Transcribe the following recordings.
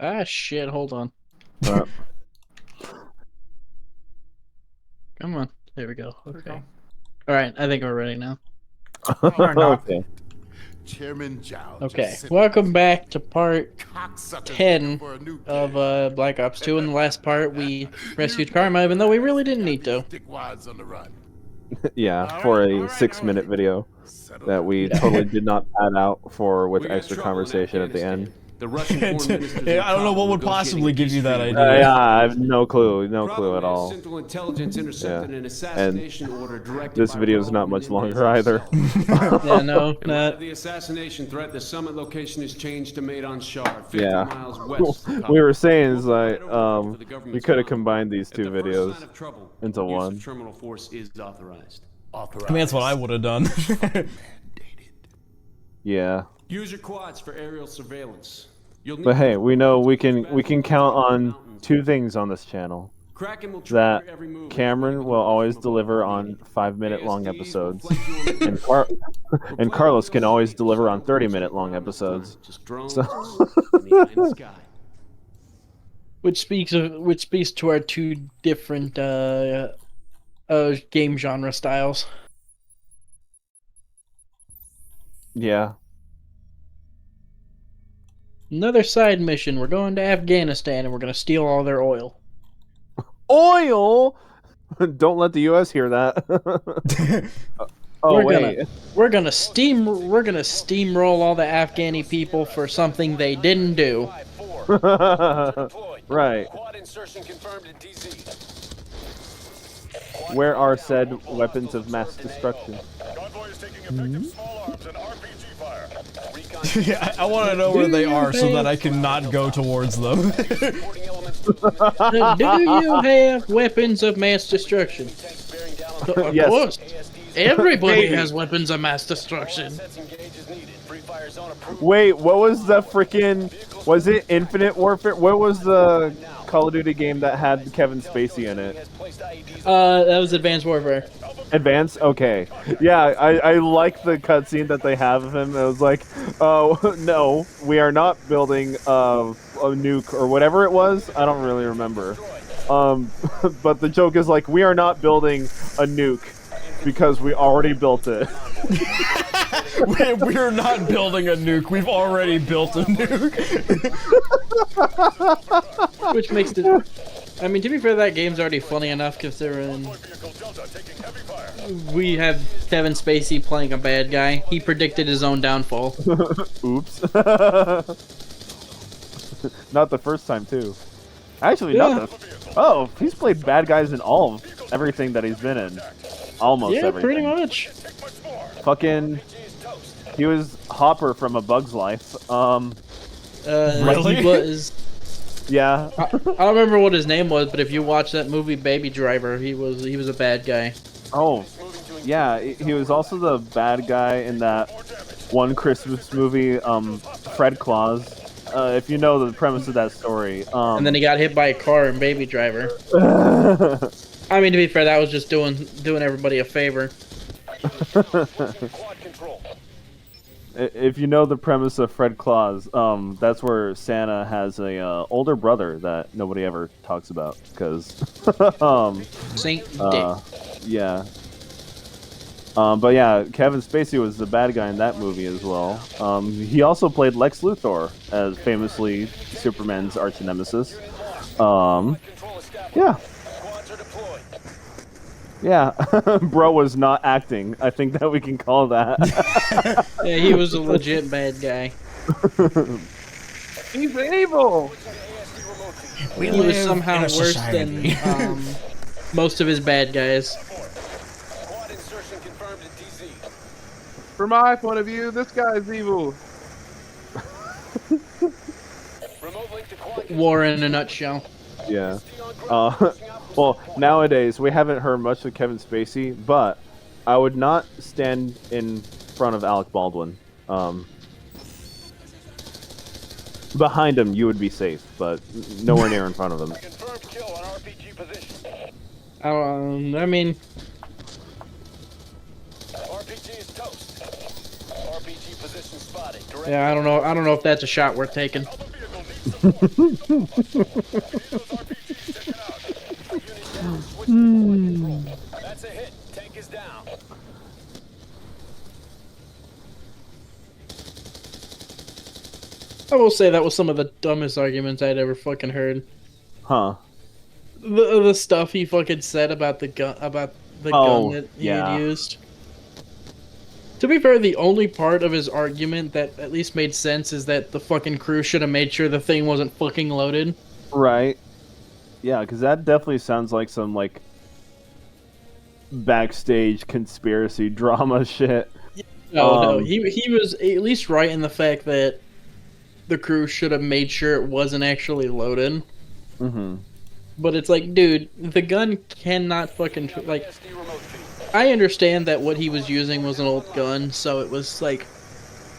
Ah, shit, hold on. Uh, Come on. There we go. Okay. Alright, I think we're ready now. okay. Chairman Zhao Okay. Welcome back to part 10 of Black Ops 2. In the last part, we rescued Karma, even though we really didn't need to. Yeah, for a 6-minute video that we totally did not pad out for with extra conversation at the end. The Russian foreign ministers Yeah, I don't know what would possibly give you that idea. Yeah, I have no clue at all. Central Intelligence intercepted an assassination order directed This by video is Raul not much Menendez longer either. himself. Yeah, no, In light not. of the assassination threat, the summit location is changed to Maidan Shar, 50 Yeah. miles west. of We were Kabul. saying is like For the we government's could have bombing. combined these At two the first videos sign of trouble, into use of one. terminal force is authorized. I mean, that's what I would have done. Yeah. Use your quads for aerial surveillance. You'll need But hey, we know we can to count on two things on this channel. Kraken will That trigger every move. Cameron will always deliver on 5-minute long episodes, and Carlos can always deliver on 30-minute long episodes. Just drones So in the eye in the sky. Which speaks to our two different game genre styles. yeah. Another side mission. We're going to Afghanistan and we're going to steal all their oil. Oil. Don't let the U.S. hear that. Oh We're gonna steamroll all the Afghani people for something they didn't do. Right. Where are said weapons of mass destruction? Yeah, I want to know where they are so that I can not go towards them. Do you have weapons of mass destruction? Of Yes. course. Everybody has weapons of mass destruction. Wait, what was the freaking? Was it Infinite Warfare? What was the Call of Duty game that had Kevin Spacey in it? That was Advanced Warfare. Advance? Okay. Yeah, I like the cutscene that they have of him. It was like, oh, no, we are not building a nuke or whatever it was. I don't really remember. But the joke is like, we are not building a nuke because we already built it. We're not building a nuke. We've already built a nuke. Which makes it... I mean, to be fair, that game's already funny enough considering we have Kevin Spacey playing a bad guy. He predicted his own downfall. Oops. Not the first time, too. Actually, Yeah. not the... Oh, he's played bad guys in all of everything that he's been in. Almost Yeah, everything. pretty much. Fucking... He was Hopper from A Bug's Life. Really? He was... Yeah. I don't remember what his name was, but if you watch that movie Baby Driver, he was a bad guy. Oh, yeah. He was also the bad guy in that one Christmas movie, Fred Claus. If you know the premise of that story. And then he got hit by a car in Baby Driver. I mean, to be fair, that was just doing everybody a favor. If you know the premise of Fred Claus, that's where Santa has a older brother that nobody ever talks about because, Saint Dick. yeah. But yeah, Kevin Spacey was the bad guy in that movie as well. He also played Lex Luthor as famously Superman's arch nemesis. Yeah. Yeah, bro was not acting. I think that we can call that. Yeah, he was a legit bad guy. He's evil! He was somehow worse than most of his bad guys. From my point of view, this guy's evil. War in a nutshell. Yeah. Well, nowadays, we haven't heard much of Kevin Spacey, but I would not stand in front of Alec Baldwin. Behind him, you would be safe, but nowhere near in front of him. I mean... Yeah, I don't know if that's a shot worth taking. That's a hit. Tank is down. I will say that was some of the dumbest arguments I'd ever fucking heard. Huh. The stuff he fucking said about the gun Oh, that he had yeah. used. To be fair, the only part of his argument that at least made sense is that the fucking crew should have made sure the thing wasn't fucking loaded. Right. Yeah, because that definitely sounds like some, like, backstage conspiracy drama shit. No, he was at least right in the fact that the crew should have made sure it wasn't actually loaded. Mm-hmm. But it's like, dude, the gun cannot fucking like. I understand that what he was using was an old gun, so it was like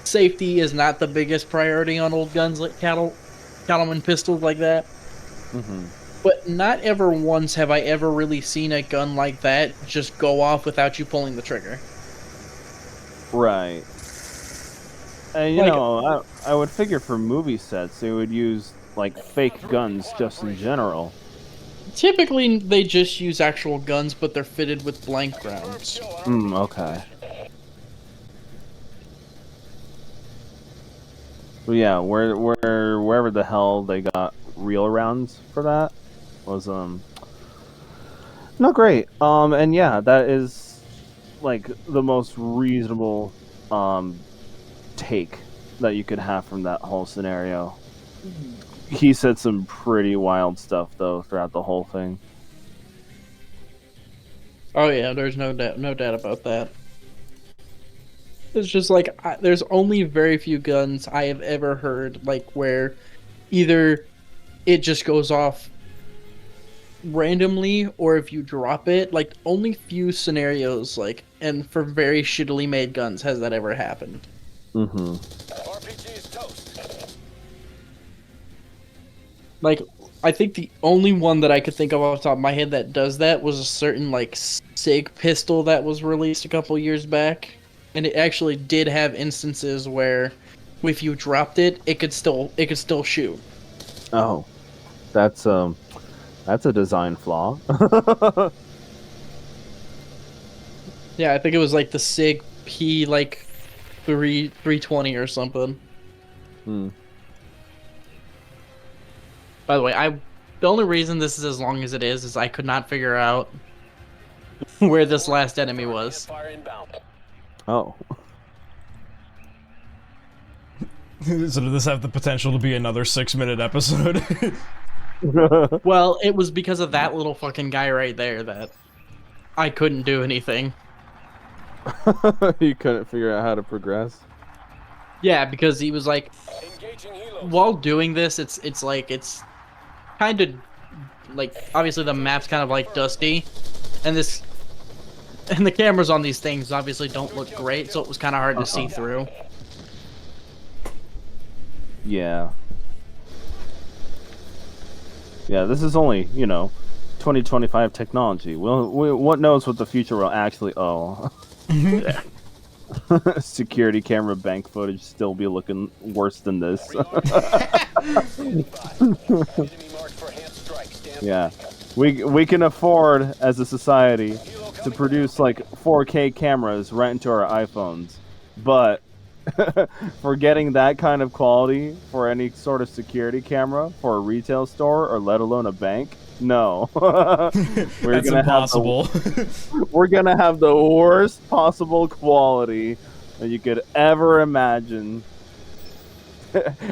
safety is not the biggest priority on old guns like cattleman pistols like that. Mm-hmm. But not ever once have I ever really seen a gun like that just go off without you pulling the trigger. Right. And you Like- know, I would figure for movie sets they would use like fake guns just in general. Typically, they just use actual guns, but they're fitted with blank rounds. Okay. But yeah, wherever the hell they got real rounds for that was not great. And yeah, that is like the most reasonable take that you could have from that whole scenario. He said some pretty wild stuff though throughout the whole thing. Oh yeah, there's no doubt about that. It's just like there's only very few guns I have ever heard like where either it just goes off randomly or if you drop it. Like only few scenarios like and for very shittily made guns has that ever happened. Mm-hmm. RPG is toast. Like I think the only one that I could think of off the top of my head that does that was a certain like SIG pistol that was released a couple years back. And it actually did have instances where, if you dropped it, it could still shoot. Oh, that's a design flaw. Yeah, I think it was like the SIG P like 320 or something. By the way, the only reason this is as long as it is I could not figure out where this last enemy was. Fire inbound. Oh. So does this have the potential to be another 6-minute episode? Well, it was because of that little fucking guy right there that I couldn't do anything. You couldn't figure out how to progress. Yeah, because he was like, Engaging helos. while doing this, it's kind of like obviously the map's kind of like dusty, and the cameras on these things obviously don't look great, so it was kind of hard to see through. Yeah. Yeah, this is only, 2025 technology. What knows what the future will actually... Oh. Security camera bank footage still be looking worse than this. Yeah. We can afford, as a society, to produce, like, 4K cameras right into our iPhones. But... for getting that kind of quality for any sort of security camera for a retail store or let alone a bank, no. That's impossible. We're gonna have the worst possible quality that you could ever imagine.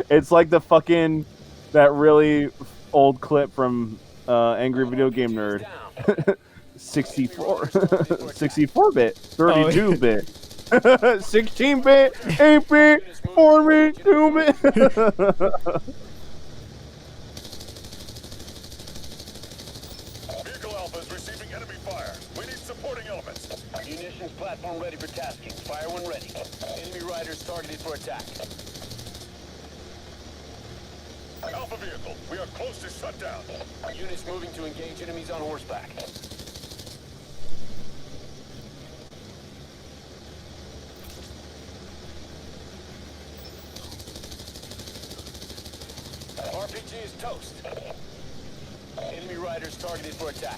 It's like the fucking that really old clip from Angry Video Game Nerd. 64 64-bit, 32-bit. 16-bit, 8-bit, 4-bit, 2-bit. Vehicle Alpha is receiving enemy fire. We need supporting elements. Munitions platform ready for tasking. Fire when ready. Enemy riders targeted for attack. Alpha vehicle, we are close to shutdown. Units moving to engage enemies on horseback. Toast. Enemy riders targeted for attack.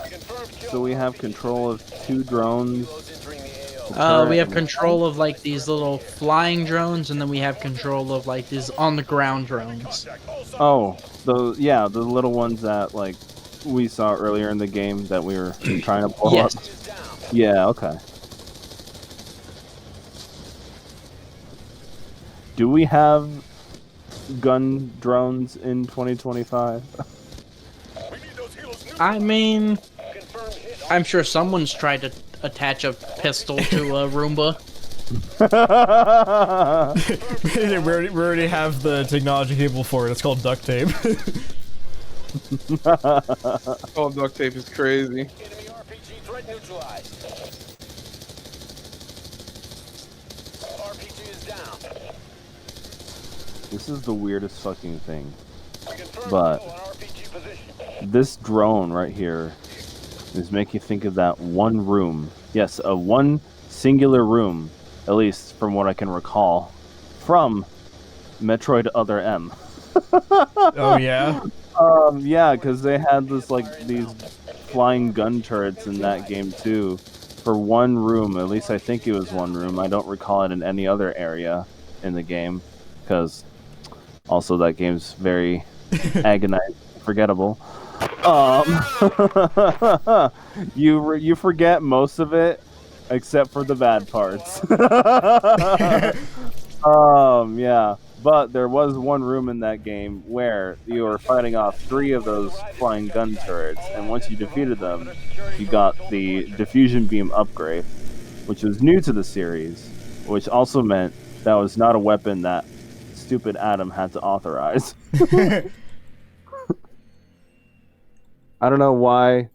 Confirmed kill. So we have control of 2 drones. Helos entering the AO. We have control of like these little flying drones, and then we have control of like these on the ground drones. Oh, the little ones that like we saw earlier in the game that we were trying to blow up. Yes. Yeah, okay. Do we have gun drones in 2025? I mean, Confirmed hit. I'm sure someone's tried to attach a pistol to a Roomba. we already have the technology capable for it. It's called duct tape. Oh, duct tape is crazy. Enemy RPG threat neutralized. RPG is down. This is the weirdest fucking thing. Confirmed But kill on RPG position. this drone right here is making you think of that one room. Yes, a one singular room, at least from what I can recall, from Metroid Other M. Oh yeah. Yeah, because they had this like these flying gun turrets in that game too, for one room. At least I think it was one room. I don't recall it in any other area in the game, because also that game's very agonizing, forgettable. You forget most of it except for the bad parts. Yeah. But there was one room in that game where you were fighting off 3 of those flying gun turrets, and once you defeated them, you got the diffusion beam upgrade, which was new to the series, which also meant that was not a weapon that stupid Adam had to authorize. I don't know why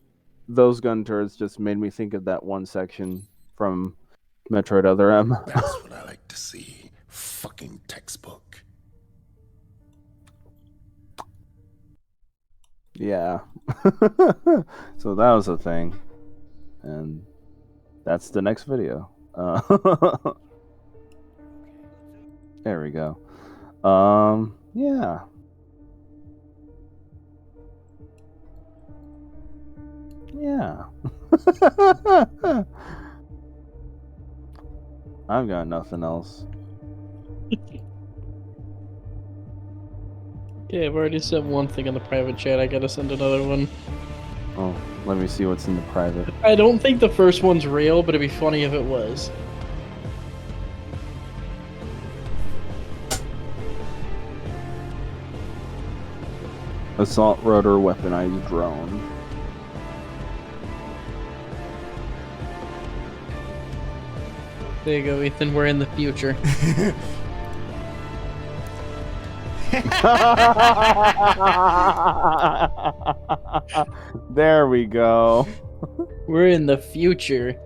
those gun turrets just made me think of that one section from Metroid Other M. That's what I like to see. Fucking textbook. Yeah. So that was a thing. And that's the next video. There we go. Yeah. Yeah. I've got nothing else. Yeah, I've already sent one thing in the private chat. I gotta send another one. Oh, let me see what's in the private. I don't think the first one's real, but it'd be funny if it was. Assault rotor weaponized drone. There you go, Ethan. We're in the future. There we go. We're in the future.